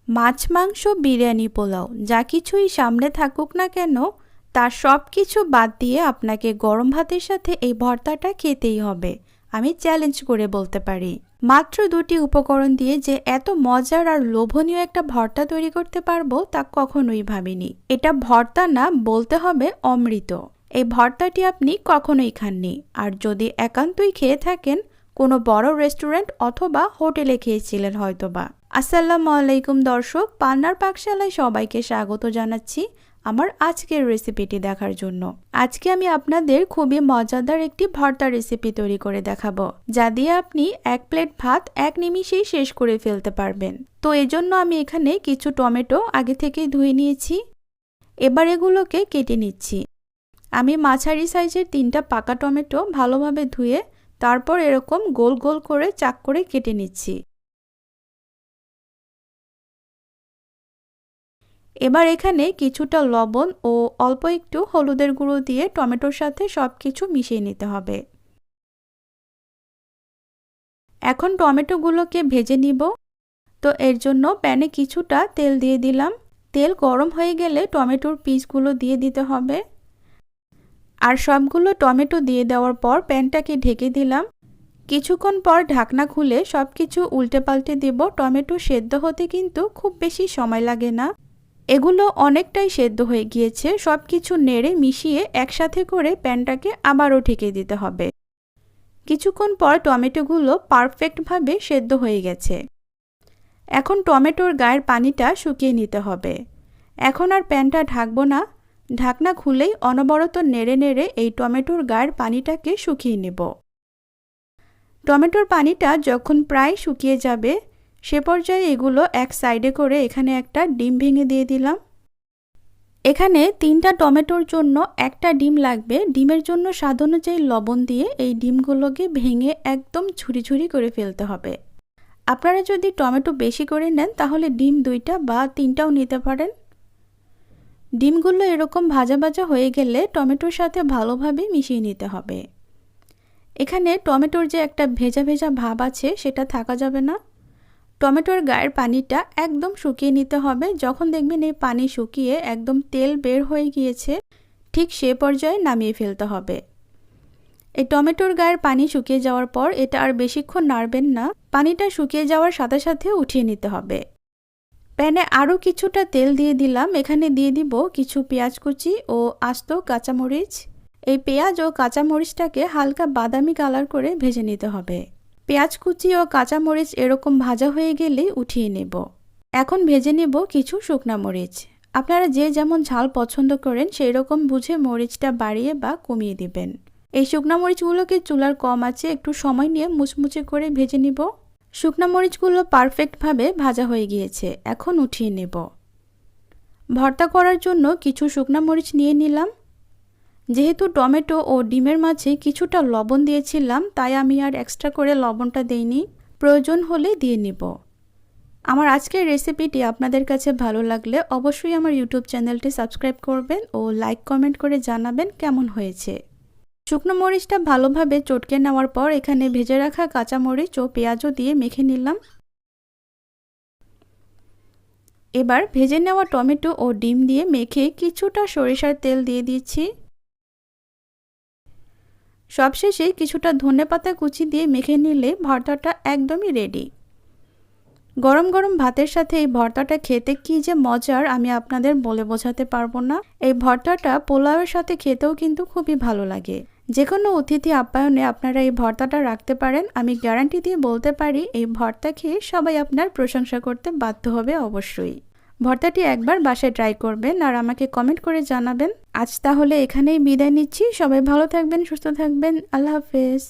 মাছ মাংস বিরিয়ানি পোলাও যা কিছুই সামনে থাকুক না কেন তার সব কিছু বাদ দিয়ে আপনাকে গরম ভাতের সাথে এই ভর্তাটা খেতেই হবে। আমি চ্যালেঞ্জ করে বলতে পারি, মাত্র 2টি উপকরণ দিয়ে যে এত মজার আর লোভনীয় একটা ভর্তা তৈরি করতে পারবো তা কখনোই ভাবিনি। এটা ভর্তা না, বলতে হবে অমৃত। এই ভর্তাটি আপনি কখনোই খাননি, আর যদি একান্তই খেয়ে থাকেন কোনো বড় রেস্টুরেন্ট অথবা হোটেলে খেয়েছিলেন হয়তোবা। আসসালামু আলাইকুম দর্শক, পান্নার পাকশালায় সবাইকে স্বাগত জানাচ্ছি আমার আজকের রেসিপিটি দেখার জন্য। আজকে আমি আপনাদের খুবই মজাদার একটি ভর্তা রেসিপি তৈরি করে দেখাবো, যা দিয়ে আপনি 1 প্লেট ভাত 1 নিমিষেই শেষ করে ফেলতে পারবেন। তো এজন্য আমি এখানে কিছু টমেটো আগে থেকেই ধুয়ে নিয়েছি। এবার এগুলোকে কেটে নিচ্ছি। আমি মাঝারি সাইজের 3টা পাকা টমেটো ভালোভাবে ধুয়ে তারপর এরকম গোল গোল করে চাক করে কেটে নিচ্ছি। এবার এখানে কিছুটা লবণ ও অল্প একটু হলুদের গুঁড়ো দিয়ে টমেটোর সাথে সবকিছু মিশিয়ে নিতে হবে। এখন টমেটোগুলোকে ভেজে নিব। তো এর জন্য প্যানে কিছুটা তেল দিয়ে দিলাম। তেল গরম হয়ে গেলে টমেটোর পিসগুলো দিয়ে দিতে হবে। আর সবগুলো টমেটো দিয়ে দেওয়ার পর প্যানটাকে ঢেকে দিলাম। কিছুক্ষণ পর ঢাকনা খুলে সবকিছু উল্টে পাল্টে দেব। টমেটো সেদ্ধ হতে কিন্তু খুব বেশি সময় লাগে না। এগুলো অনেকটাই সেদ্ধ হয়ে গিয়েছে। সবকিছু নেড়ে মিশিয়ে একসাথে করে প্যানটাকে আবারও ঢেকে দিতে হবে। কিছুক্ষণ পর টমেটোগুলো পারফেক্টভাবে সেদ্ধ হয়ে গেছে। এখন টমেটোর গায়ের পানিটা শুকিয়ে নিতে হবে। এখন আর প্যানটা ঢাকবো না, ঢাকনা খুলেই অনবরত নেড়ে নেড়ে এই টমেটোর গায়ের পানিটাকে শুকিয়ে নেব। টমেটোর পানিটা যখন প্রায় শুকিয়ে যাবে সে পর্যায়ে এগুলো এক সাইডে করে এখানে একটা ডিম ভেঙে দিয়ে দিলাম। এখানে 3টা টমেটোর জন্য একটা ডিম লাগবে। ডিমের জন্য স্বাদ অনুযায়ী লবণ দিয়ে এই ডিমগুলোকে ভেঙে একদম ঝুরি ঝুরি করে ফেলতে হবে। আপনারা যদি টমেটো বেশি করে নেন তাহলে ডিম 2টা বা 3টাও নিতে পারেন। ডিমগুলো এরকম ভাজা ভাজা হয়ে গেলে টমেটোর সাথে ভালোভাবে মিশিয়ে নিতে হবে। এখানে টমেটোর যে একটা ভেজা ভেজা ভাব আছে সেটা থাকা যাবে না। টমেটোর গায়ের পানিটা একদম শুকিয়ে নিতে হবে। যখন দেখবেন এই পানি শুকিয়ে একদম তেল বের হয়ে গিয়েছে, ঠিক সে পর্যায়ে নামিয়ে ফেলতে হবে। এই টমেটোর গায়ের পানি শুকিয়ে যাওয়ার পর এটা আর বেশিক্ষণ নাড়বেন না। পানিটা শুকিয়ে যাওয়ার সাথে সাথে উঠিয়ে নিতে হবে। প্যানে আরও কিছুটা তেল দিয়ে দিলাম। এখানে দিয়ে দিব কিছু পেঁয়াজ কুচি ও আস্ত কাঁচামরিচ। এই পেঁয়াজ ও কাঁচামরিচটাকে হালকা বাদামি কালার করে ভেজে নিতে হবে। পেঁয়াজ কুচি ও কাঁচামরিচ এরকম ভাজা হয়ে গেলেই উঠিয়ে নেব। এখন ভেজে নেব কিছু শুকনা মরিচ। আপনারা যে যেমন ঝাল পছন্দ করেন সেই রকম বুঝে মরিচটা বাড়িয়ে বা কমিয়ে দিবেন। এই শুকনা মরিচগুলোকে চুলার কম আঁচে একটু সময় নিয়ে মুচমুচে করে ভেজে নিব। শুকনা মরিচগুলো পারফেক্টভাবে ভাজা হয়ে গিয়েছে, এখন উঠিয়ে নেব। ভর্তা করার জন্য কিছু শুকনা মরিচ নিয়ে নিলাম। যেহেতু টমেটো ও ডিমের মাঝে কিছুটা লবণ দিয়েছিলাম তাই আমি আর এক্সট্রা করে লবণটা দেইনি, প্রয়োজন হলে দিয়ে নিব। আমার আজকের রেসিপিটি আপনাদের কাছে ভালো লাগলে অবশ্যই আমার ইউটিউব চ্যানেলটি সাবস্ক্রাইব করবেন ও লাইক কমেন্ট করে জানাবেন কেমন হয়েছে। শুকনো মরিচটা ভালোভাবে চটকে নেওয়ার পর এখানে ভেজে রাখা কাঁচা মরিচ ও পেঁয়াজও দিয়ে মেখে নিলাম। এবার ভেজে নেওয়া টমেটো ও ডিম দিয়ে মেখে কিছুটা সরিষার তেল দিয়ে দিচ্ছি। সবশেষে কিছুটা ধনেপাতা কুচি দিয়ে মেখে নিলে ভর্তাটা একদমই রেডি। গরম গরম ভাতের সাথে এই ভর্তাটা খেতে কি যে মজার আমি আপনাদের বলে বোঝাতে পারবো না। এই ভর্তাটা পোলাওয়ের সাথে খেতেও কিন্তু খুবই ভালো লাগে। যে কোনো অতিথি আপ্যায়নে আপনারা এই ভর্তাটা রাখতে পারেন। আমি গ্যারান্টি দিয়ে বলতে পারি এই ভর্তা খেয়ে সবাই আপনার প্রশংসা করতে বাধ্য হবে অবশ্যই। ভর্তাটি একবার বাসায় ট্রাই করবেন আর আমাকে কমেন্ট করে জানাবেন। আজ তাহলে এখানেই বিদায় নিচ্ছি। সবাই ভালো থাকবেন, সুস্থ থাকবেন। আল্লাহ হাফেজ।